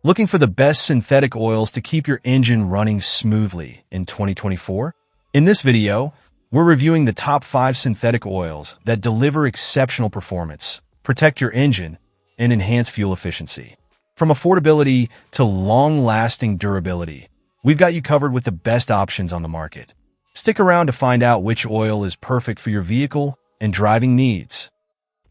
Looking for the best synthetic oils to keep your engine running smoothly in 2024? In this video, we're reviewing the top 5 synthetic oils that deliver exceptional performance, protect your engine, and enhance fuel efficiency. From affordability to long-lasting durability, we've got you covered with the best options on the market. Stick around to find out which oil is perfect for your vehicle and driving needs.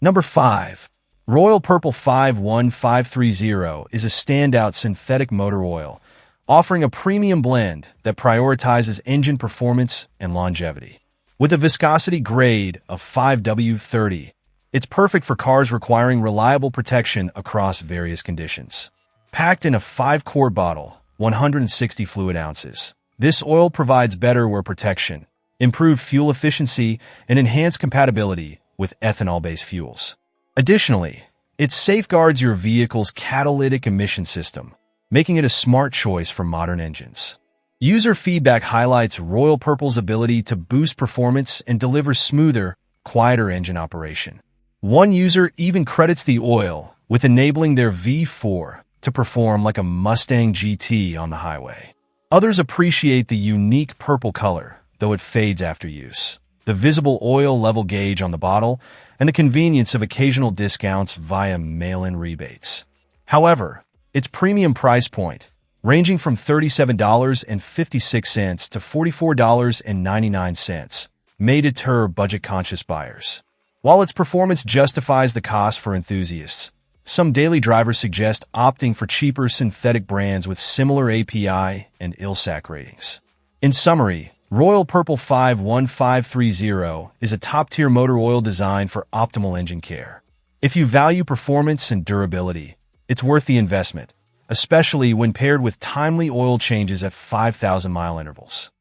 Number 5. Royal Purple 51530 is a standout synthetic motor oil, offering a premium blend that prioritizes engine performance and longevity. With a viscosity grade of 5W30, it's perfect for cars requiring reliable protection across various conditions. Packed in a 5-quart bottle, 160 fluid ounces, this oil provides better wear protection, improved fuel efficiency, and enhanced compatibility with ethanol-based fuels. Additionally, it safeguards your vehicle's catalytic emission system, making it a smart choice for modern engines. User feedback highlights Royal Purple's ability to boost performance and deliver smoother, quieter engine operation. One user even credits the oil with enabling their V4 to perform like a Mustang GT on the highway. Others appreciate the unique purple color, though it fades after use, the visible oil level gauge on the bottle, and the convenience of occasional discounts via mail-in rebates. However, its premium price point, ranging from $37.56 to $44.99, may deter budget-conscious buyers. While its performance justifies the cost for enthusiasts, some daily drivers suggest opting for cheaper synthetic brands with similar API and ILSAC ratings. In summary, Royal Purple 51530 is a top-tier motor oil designed for optimal engine care. If you value performance and durability, it's worth the investment, especially when paired with timely oil changes at 5,000-mile intervals.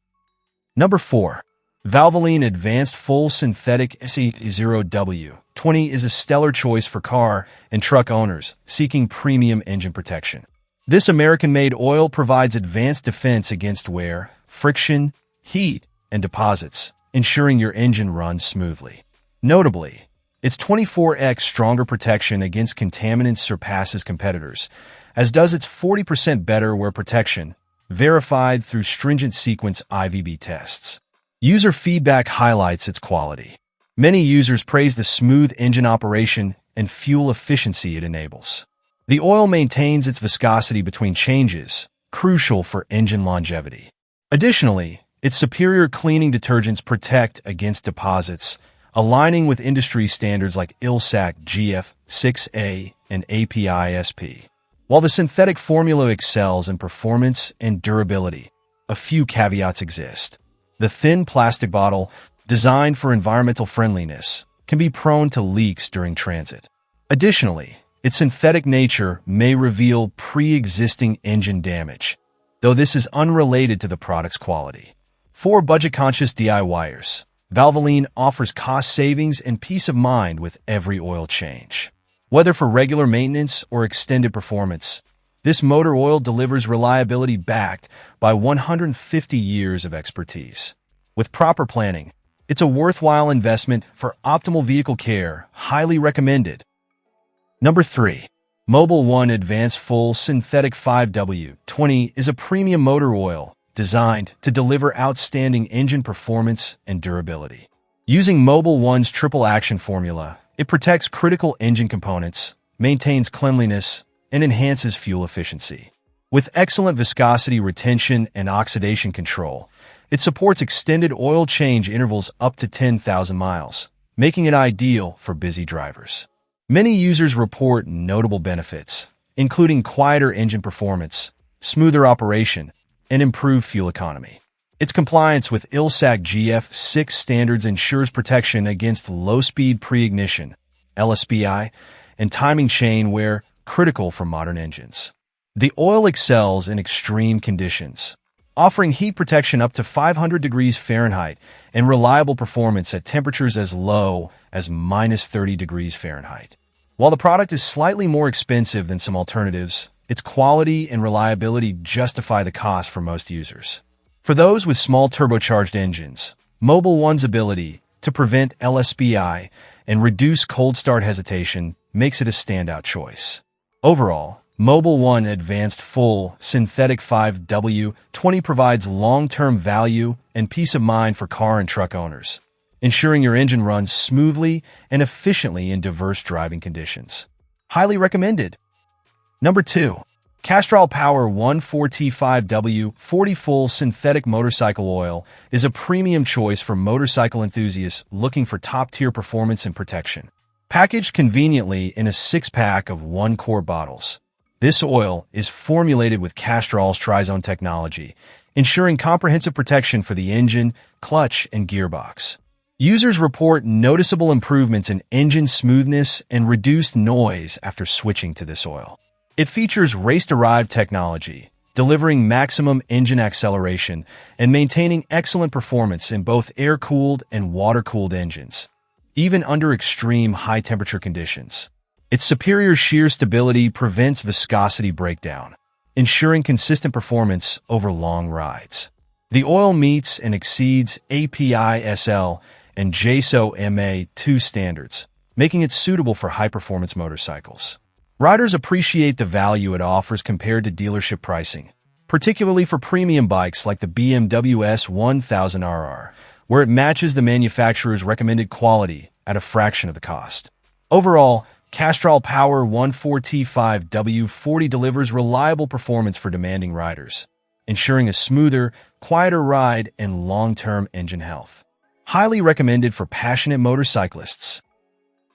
Number 4. Valvoline Advanced Full Synthetic SE0W20 is a stellar choice for car and truck owners seeking premium engine protection. This American-made oil provides advanced defense against wear, friction, heat, and deposits, ensuring your engine runs smoothly. Notably, its 24x stronger protection against contaminants surpasses competitors, as does its 40% better wear protection, verified through stringent sequence IVB tests. User feedback highlights its quality. Many users praise the smooth engine operation and fuel efficiency it enables. The oil maintains its viscosity between changes, crucial for engine longevity. Additionally, its superior cleaning detergents protect against deposits, aligning with industry standards like ILSAC GF6A and API-SP. While the synthetic formula excels in performance and durability, a few caveats exist. The thin plastic bottle, designed for environmental friendliness, can be prone to leaks during transit. Additionally, its synthetic nature may reveal pre-existing engine damage, though this is unrelated to the product's quality. For budget-conscious DIYers, Valvoline offers cost savings and peace of mind with every oil change. Whether for regular maintenance or extended performance, this motor oil delivers reliability backed by 150 years of expertise. With proper planning, it's a worthwhile investment for optimal vehicle care, highly recommended. Number 3. Mobil 1 Advanced Full Synthetic 5W20 is a premium motor oil designed to deliver outstanding engine performance and durability. Using Mobil 1's triple action formula, it protects critical engine components, maintains cleanliness, and enhances fuel efficiency. With excellent viscosity retention and oxidation control, it supports extended oil change intervals up to 10,000 miles, making it ideal for busy drivers. Many users report notable benefits, including quieter engine performance, smoother operation, and improved fuel economy. Its compliance with ILSAC GF6 standards ensures protection against low-speed pre-ignition, LSPI, and timing chain wear critical for modern engines. The oil excels in extreme conditions, offering heat protection up to 500 degrees Fahrenheit and reliable performance at temperatures as low as -30 degrees Fahrenheit. While the product is slightly more expensive than some alternatives, its quality and reliability justify the cost for most users. For those with small turbocharged engines, Mobil 1's ability to prevent LSPI and reduce cold start hesitation makes it a standout choice. Overall, Mobil 1 Advanced Full Synthetic 5W20 provides long-term value and peace of mind for car and truck owners, ensuring your engine runs smoothly and efficiently in diverse driving conditions. Highly recommended. Number 2. Castrol Power 14T5W 40 Full Synthetic Motorcycle Oil is a premium choice for motorcycle enthusiasts looking for top-tier performance and protection. Packaged conveniently in a 6-pack of 1-quart bottles, this oil is formulated with Castrol's Tri-Zone technology, ensuring comprehensive protection for the engine, clutch, and gearbox. Users report noticeable improvements in engine smoothness and reduced noise after switching to this oil. It features race-derived technology, delivering maximum engine acceleration and maintaining excellent performance in both air-cooled and water-cooled engines, even under extreme high-temperature conditions. Its superior shear stability prevents viscosity breakdown, ensuring consistent performance over long rides. The oil meets and exceeds API-SL and JSO MA2 standards, making it suitable for high-performance motorcycles. Riders appreciate the value it offers compared to dealership pricing, particularly for premium bikes like the BMW S1000RR, where it matches the manufacturer's recommended quality at a fraction of the cost. Overall, Castrol Power 14T5W40 delivers reliable performance for demanding riders, ensuring a smoother, quieter ride and long-term engine health. Highly recommended for passionate motorcyclists.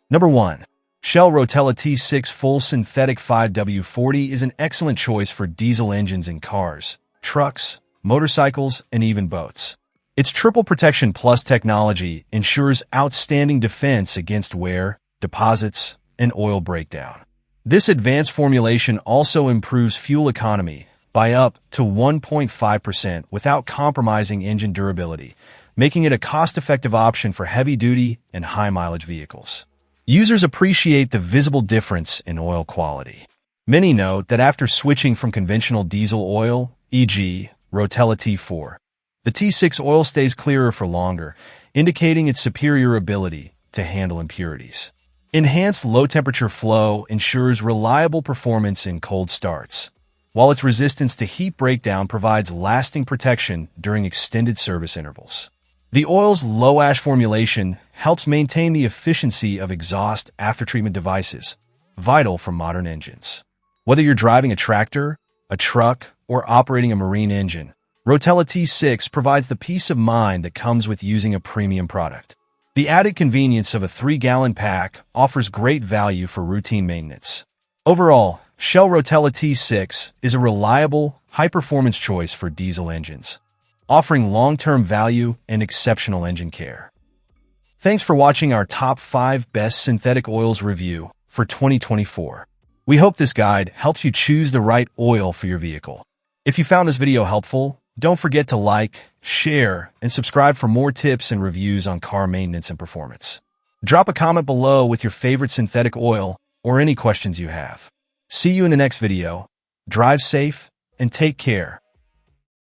Number 1. Shell Rotella T6 Full Synthetic 5W40 is an excellent choice for diesel engines in cars, trucks, motorcycles, and even boats. Its Triple Protection Plus technology ensures outstanding defense against wear, deposits, and oil breakdown. This advanced formulation also improves fuel economy by up to 1.5% without compromising engine durability, making it a cost-effective option for heavy-duty and high-mileage vehicles. Users appreciate the visible difference in oil quality. Many note that after switching from conventional diesel oil, e.g., Rotella T4, the T6 oil stays clearer for longer, indicating its superior ability to handle impurities. Enhanced low-temperature flow ensures reliable performance in cold starts, while its resistance to heat breakdown provides lasting protection during extended service intervals. The oil's low-ash formulation helps maintain the efficiency of exhaust aftertreatment devices, vital for modern engines. Whether you're driving a tractor, a truck, or operating a marine engine, Rotella T6 provides the peace of mind that comes with using a premium product. The added convenience of a 3-gallon pack offers great value for routine maintenance. Overall, Shell Rotella T6 is a reliable, high-performance choice for diesel engines, offering long-term value and exceptional engine care. Thanks for watching our top 5 best synthetic oils review for 2024. We hope this guide helps you choose the right oil for your vehicle. If you found this video helpful, don't forget to like, share, and subscribe for more tips and reviews on car maintenance and performance. Drop a comment below with your favorite synthetic oil or any questions you have. See you in the next video. Drive safe and take care.